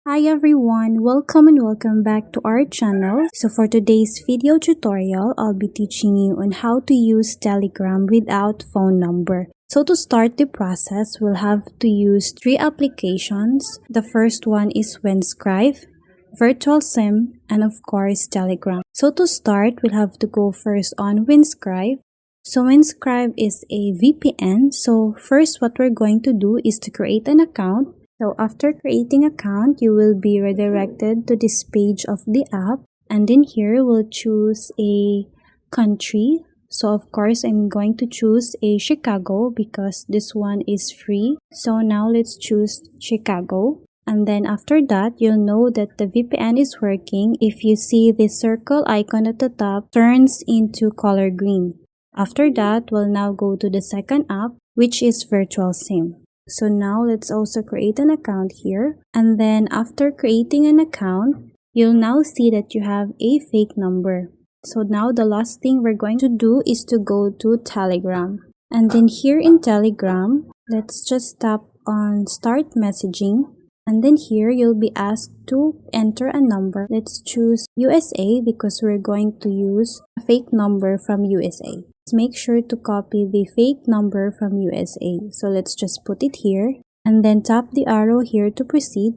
Hi everyone, welcome and welcome back to our channel. So for today's video tutorial, I'll be teaching you on how to use Telegram without phone number. So to start the process, we'll have to use three applications. The first one is Winscribe, Virtual SIM, and of course Telegram. So to start, we'll have to go first on Winscribe. So Winscribe is a VPN. So first what we're going to do is to create an account. So after creating account, you will be redirected to this page of the app, and then here we'll choose a country. So of course I'm going to choose a Chicago because this one is free. So now let's choose Chicago. And then after that, you'll know that the VPN is working if you see the circle icon at the top turns into color green. After that, we'll now go to the second app, which is Virtual SIM. So now let's also create an account here. And then after creating an account, you'll now see that you have a fake number. So now the last thing we're going to do is to go to Telegram. And then here in Telegram, let's just tap on Start Messaging. And then here you'll be asked to enter a number. Let's choose USA because we're going to use a fake number from USA. Make sure to copy the fake number from USA. So let's just put it here and then tap the arrow here to proceed.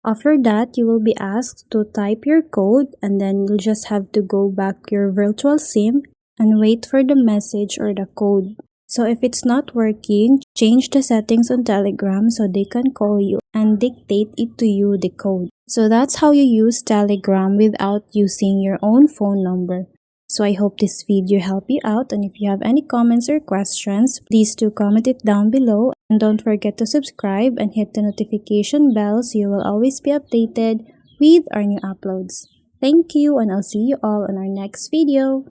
After that, you will be asked to type your code and then you'll just have to go back your virtual SIM and wait for the message or the code. So if it's not working, change the settings on Telegram so they can call you and dictate it to you the code. So that's how you use Telegram without using your own phone number. So I hope this video helped you out, and if you have any comments or questions, please do comment it down below, and don't forget to subscribe and hit the notification bell so you will always be updated with our new uploads. Thank you, and I'll see you all on our next video.